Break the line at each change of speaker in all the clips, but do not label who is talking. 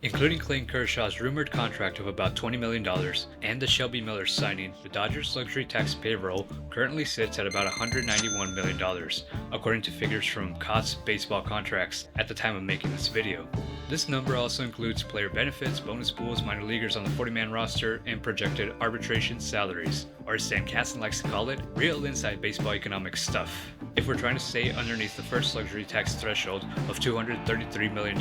Including Clayton Kershaw's rumored contract of about $20 million and the Shelby Miller signing, the Dodgers' luxury tax payroll currently sits at about $191 million, according to figures from Cott's baseball contracts at the time of making this video. This number also includes player benefits, bonus pools, minor leaguers on the 40-man roster, and projected arbitration salaries, or as Stan Kasten likes to call it, real inside baseball economics stuff. If we're trying to stay underneath the first luxury tax threshold of $233 million,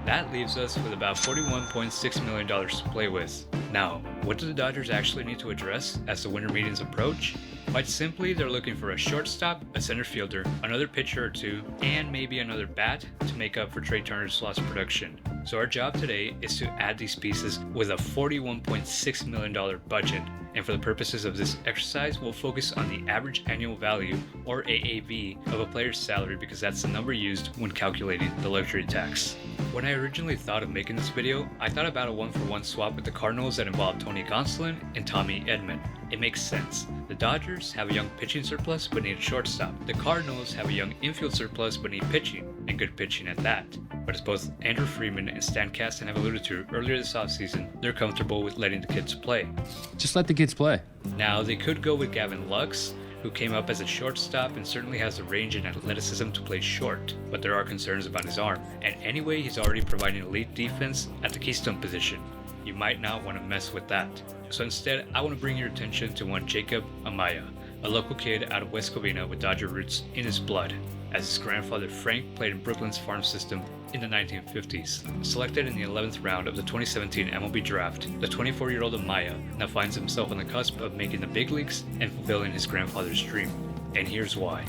that leaves us with about $41.6 million to play with. Now, what do the Dodgers actually need to address as the winter meetings approach? Quite simply, they're looking for a shortstop, a center fielder, another pitcher or two, and maybe another bat to make up for Trey Turner's lost production. So our job today is to add these pieces with a $41.6 million budget. And for the purposes of this exercise, we'll focus on the average annual value, or AAV, of a player's salary because that's the number used when calculating the luxury tax. When I originally thought of making this video, I thought about a one-for-one swap with the Cardinals that involved Tony Gonsolin and Tommy Edman. It makes sense. The Dodgers have a young pitching surplus but need a shortstop. The Cardinals have a young infield surplus but need pitching, and good pitching at that. But as both Andrew Friedman and Stan Kasten have alluded to earlier this offseason, they're comfortable with letting the kids play.
Just let the kids play.
Now, they could go with Gavin Lux, who came up as a shortstop and certainly has the range and athleticism to play short, but there are concerns about his arm. And anyway, he's already providing elite defense at the keystone position. You might not want to mess with that. So instead, I want to bring your attention to one Jacob Amaya, a local kid out of West Covina with Dodger roots in his blood, as his grandfather Frank played in Brooklyn's farm system in the 1950s. Selected in the 11th round of the 2017 MLB draft, the 24-year-old Amaya now finds himself on the cusp of making the big leagues and fulfilling his grandfather's dream. And here's why.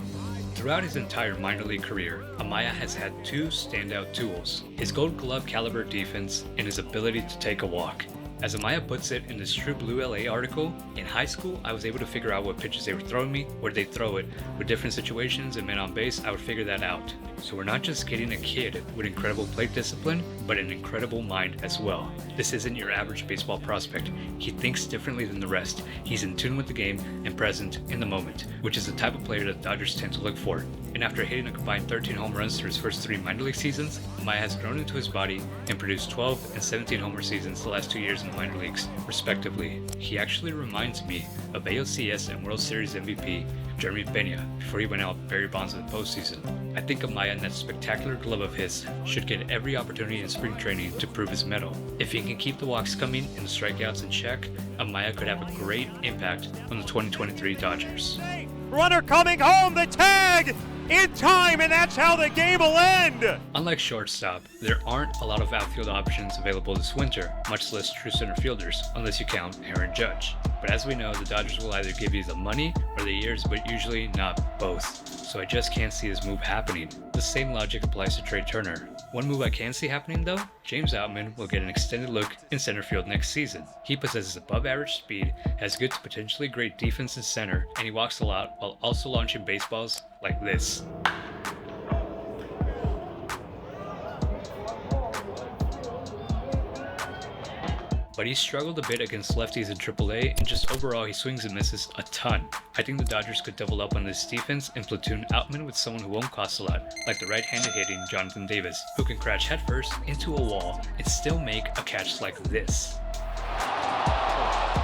Throughout his entire minor league career, Amaya has had two standout tools: his Gold Glove caliber defense and his ability to take a walk. As Amaya puts it in this True Blue LA article, in high school I was able to figure out what pitches they were throwing me, where they'd throw it. With different situations and men on base, I would figure that out. So we're not just getting a kid with incredible plate discipline, but an incredible mind as well. This isn't your average baseball prospect. He thinks differently than the rest. He's in tune with the game and present in the moment, which is the type of player that Dodgers tend to look for. And after hitting a combined 13 home runs through his first 3 minor league seasons, Amaya has grown into his body and produced 12 and 17 homer seasons the last 2 years in the minor leagues, respectively. He actually reminds me of ALCS and World Series MVP Jeremy Pena before he went out Barry Bonds in the postseason. I think Amaya and that spectacular glove of his should get every opportunity in spring training to prove his mettle. If he can keep the walks coming and the strikeouts in check, Amaya could have a great impact on the 2023 Dodgers.
Runner coming home, the tag! In time, and that's how the game will end!
Unlike shortstop, there aren't a lot of outfield options available this winter, much less true center fielders, unless you count Aaron Judge. But as we know, the Dodgers will either give you the money or the years, but usually not both. So I just can't see this move happening. The same logic applies to Trey Turner. One move I can see happening though, James Outman will get an extended look in center field next season. He possesses above average speed, has good to potentially great defense in center, and he walks a lot while also launching baseballs like this. But he struggled a bit against lefties in AAA, and just overall he swings and misses a ton. I think the Dodgers could double up on this defense and platoon Outman with someone who won't cost a lot, like the right-handed hitting Jonathan Davis, who can crash headfirst into a wall and still make a catch like this.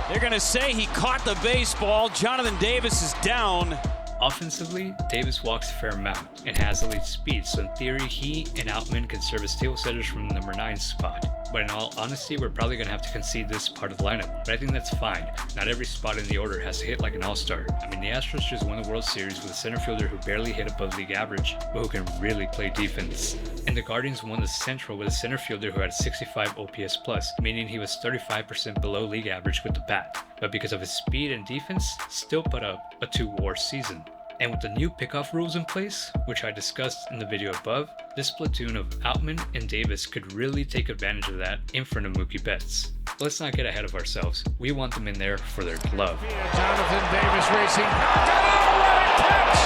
They're gonna say he caught the baseball. Jonathan Davis is down.
Offensively, Davis walks a fair amount and has elite speed, so in theory he and Outman can serve as table setters from the number 9 spot. But in all honesty, we're probably going to have to concede this part of the lineup, but I think that's fine. Not every spot in the order has to hit like an all-star. I mean, the Astros just won the World Series with a center fielder who barely hit above league average, but who can really play defense. And the Guardians won the Central with a center fielder who had a 65 OPS plus, meaning he was 35% below league average with the bat, but because of his speed and defense, still put up a 2-WAR season. And with the new pickoff rules in place, which I discussed in the video above, this platoon of Outman and Davis could really take advantage of that in front of Mookie Betts. But let's not get ahead of ourselves. We want them in there for their glove.
Jonathan Davis racing. Knocked it out, what a catch!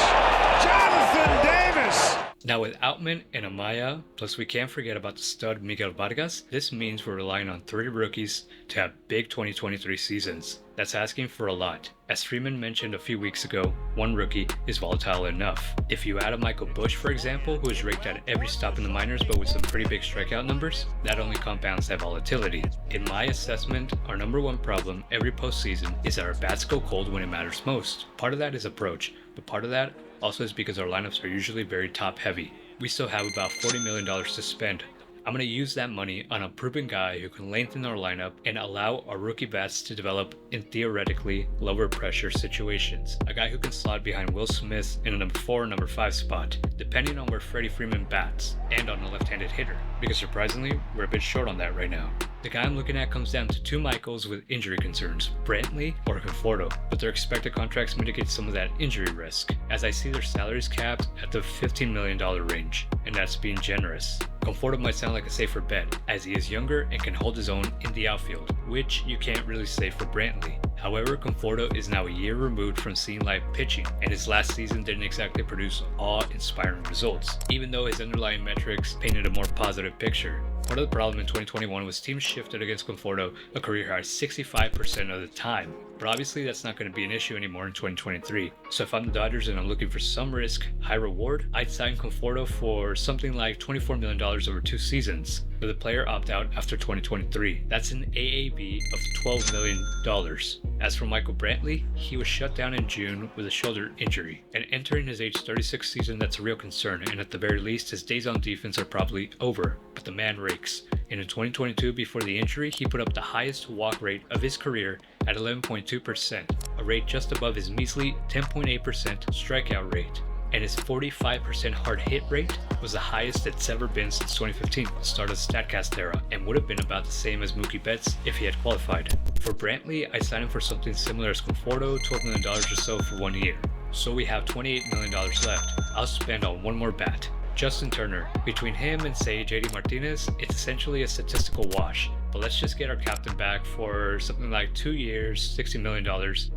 Jonathan Davis!
Now with Outman and Amaya, plus we can't forget about the stud Miguel Vargas, this means we're relying on 30 rookies to have big 2023 seasons. That's asking for a lot. As Freeman mentioned a few weeks ago, one rookie is volatile enough. If you add a Michael Busch, for example, who is raked at every stop in the minors but with some pretty big strikeout numbers, that only compounds that volatility. In my assessment, our number one problem every postseason is that our bats go cold when it matters most. Part of that is approach, but part of that also is because our lineups are usually very top heavy. We still have about $40 million to spend. I'm going to use that money on a proven guy who can lengthen our lineup and allow our rookie bats to develop in theoretically lower pressure situations. A guy who can slot behind Will Smith in a number 4 or number 5 spot, depending on where Freddie Freeman bats, and on a left-handed hitter, because surprisingly, we're a bit short on that right now. The guy I'm looking at comes down to two Michaels with injury concerns, Brantley or Conforto, but their expected contracts mitigate some of that injury risk, as I see their salaries capped at the $15 million range, and that's being generous. Conforto might sound like a safer bet, as he is younger and can hold his own in the outfield, which you can't really say for Brantley. However, Conforto is now a year removed from seeing live pitching, and his last season didn't exactly produce awe-inspiring results, even though his underlying metrics painted a more positive picture. Part of the problem in 2021 was teams shifted against Conforto a career high 65% of the time, but obviously that's not going to be an issue anymore in 2023. So if I'm the Dodgers and I'm looking for some risk, high reward, I'd sign Conforto for something like $24 million over 2 seasons, with a player opt-out after 2023. That's an AAV of $12 million. As for Michael Brantley, he was shut down in June with a shoulder injury, and entering his age 36 season, that's a real concern, and at the very least his days on defense are probably over, but the man rakes. And in 2022, before the injury, he put up the highest walk rate of his career at 11.2%, a rate just above his measly 10.8% strikeout rate. And his 45% hard hit rate was the highest it's ever been since 2015, the start of the StatCast era, and would have been about the same as Mookie Betts if he had qualified. For Brantley, I signed him for something similar as Conforto, $12 million or so for 1 year. So we have $28 million left. I'll spend on one more bat. Justin Turner. Between him and say JD Martinez, it's essentially a statistical wash. But let's just get our captain back for something like 2 years, $60 million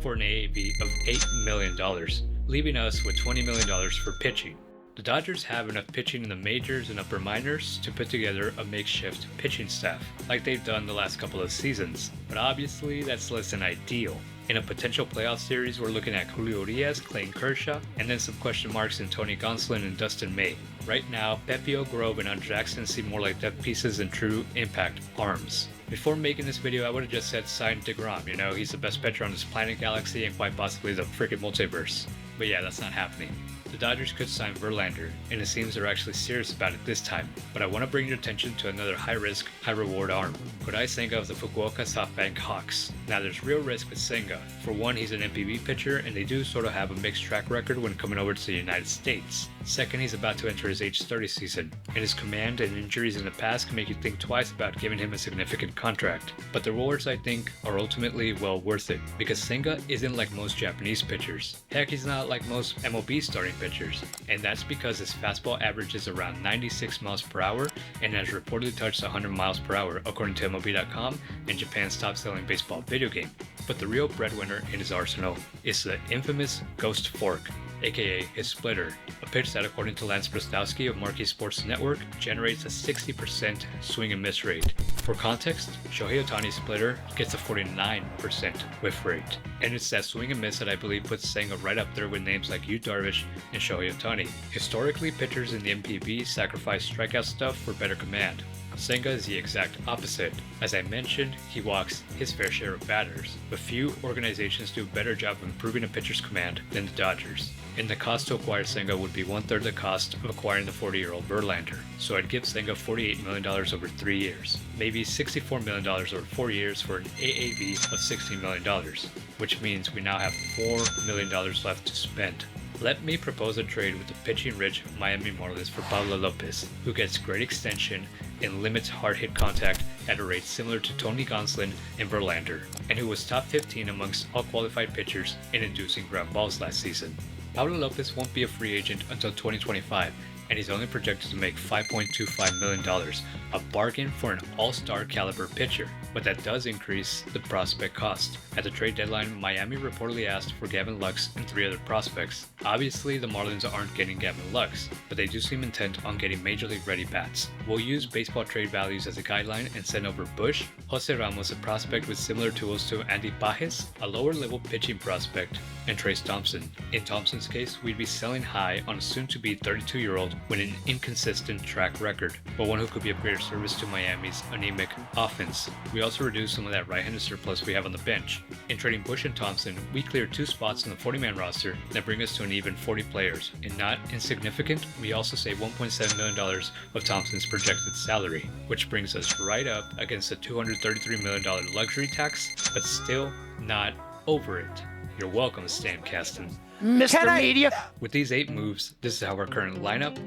for an AAV of $8 million, leaving us with $20 million for pitching. The Dodgers have enough pitching in the majors and upper minors to put together a makeshift pitching staff, like they've done the last couple of seasons, but obviously that's less than ideal. In a potential playoff series, we're looking at Julio Urias, Clayton Kershaw, and then some question marks in Tony Gonsolin and Dustin May. Right now, Pepio, Grove, and Andrew Jackson seem more like depth pieces than true impact arms. Before making this video, I would have just said sign DeGrom, you know, he's the best pitcher on this planet galaxy and quite possibly the freaking multiverse. But yeah, that's not happening. The Dodgers could sign Verlander, and it seems they're actually serious about it this time. But I want to bring your attention to another high-risk, high-reward arm, Kodai Senga of the Fukuoka SoftBank Hawks. Now there's real risk with Senga. For one, he's an MPB pitcher, and they do sort of have a mixed track record when coming over to the United States. Second, he's about to enter his age 30 season, and his command and injuries in the past can make you think twice about giving him a significant contract. But the rewards, I think, are ultimately well worth it, because Senga isn't like most Japanese pitchers. Heck, he's not like most MLB starting pitchers, and that's because his fastball averages around 96 miles per hour and has reportedly touched 100 miles per hour according to MLB.com and Japan's top-selling baseball video game. But the real breadwinner in his arsenal is the infamous Ghost Fork, aka his splitter, a pitch that according to Lance Brostowski of Marquee Sports Network generates a 60% swing and miss rate. For context, Shohei Ohtani's splitter gets a 49% whiff rate, and it's that swing and miss that I believe puts Senga right up there with names like Yu Darvish and Shohei Ohtani. Historically, pitchers in the MPB sacrifice strikeout stuff for better command. Senga is the exact opposite. As I mentioned, he walks his fair share of batters, but few organizations do a better job of improving a pitcher's command than the Dodgers. And the cost to acquire Senga would be 1/3 the cost of acquiring the 40-year-old Verlander. So I'd give Senga $48 million over 3 years, maybe $64 million over 4 years for an AAV of $16 million, which means we now have $4 million left to spend. Let me propose a trade with the pitching-rich Miami Marlins for Pablo Lopez, who gets great extension and limits hard hit contact at a rate similar to Tony Gonsolin and Verlander, and who was top 15 amongst all qualified pitchers in inducing ground balls last season. Pablo Lopez won't be a free agent until 2025, and he's only projected to make $5.25 million, a bargain for an all-star caliber pitcher, but that does increase the prospect cost. At the trade deadline, Miami reportedly asked for Gavin Lux and 3 other prospects. Obviously, the Marlins aren't getting Gavin Lux, but they do seem intent on getting Major League ready bats. We'll use baseball trade values as a guideline and send over Bush, Jose Ramos, a prospect with similar tools to Andy Pages, a lower level pitching prospect, and Trace Thompson. In Thompson's case, we'd be selling high on a soon-to-be 32-year-old with an inconsistent track record, but one who could be of greater service to Miami's anemic offense. We also reduce some of that right-handed surplus we have on the bench. In trading Bush and Thompson, we clear 2 spots on the 40-man roster that bring us to an even 40 players. And not insignificant, we also save $1.7 million of Thompson's projected salary, which brings us right up against the $233 million luxury tax, but still not over it. You're welcome, Stan Kasten.
Mr. Media.
With these 8 moves, this is how our current lineup,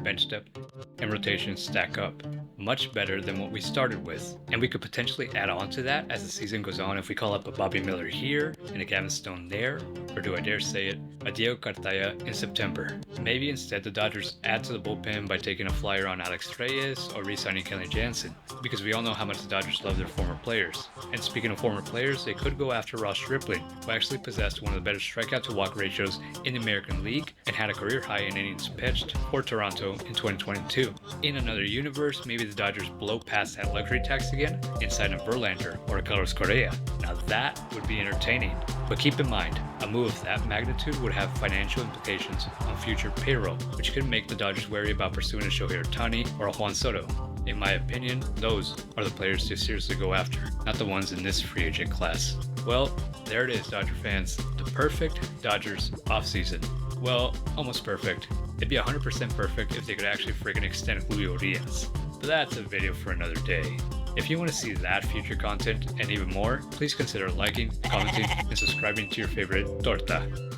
bench depth, and rotation stack up. Much better than what we started with, and we could potentially add on to that as the season goes on if we call up a Bobby Miller here and a Gavin Stone there, or do I dare say it, a Diego Cartaya in September. Maybe instead the Dodgers add to the bullpen by taking a flyer on Alex Reyes or re-signing Kenley Jansen, because we all know how much the Dodgers love their former players. And speaking of former players, they could go after Ross Stripling, who actually possessed one of the better strikeout to walk ratios in the American League and had a career high in innings pitched for Toronto in 2022. In another universe, maybe the Dodgers blow past that luxury tax again and sign a Verlander or a Carlos Correa. Now that would be entertaining. But keep in mind, a move of that magnitude would have financial implications on future payroll, which could make the Dodgers wary about pursuing a Shohei Ohtani or a Juan Soto. In my opinion, those are the players to seriously go after, not the ones in this free agent class. Well, there it is, Dodger fans. The perfect Dodgers offseason. Well, almost perfect. It'd be 100% perfect if they could actually friggin' extend Julio Urias. But that's a video for another day. If you want to see that future content and even more, please consider liking, commenting, and subscribing to your favorite torta.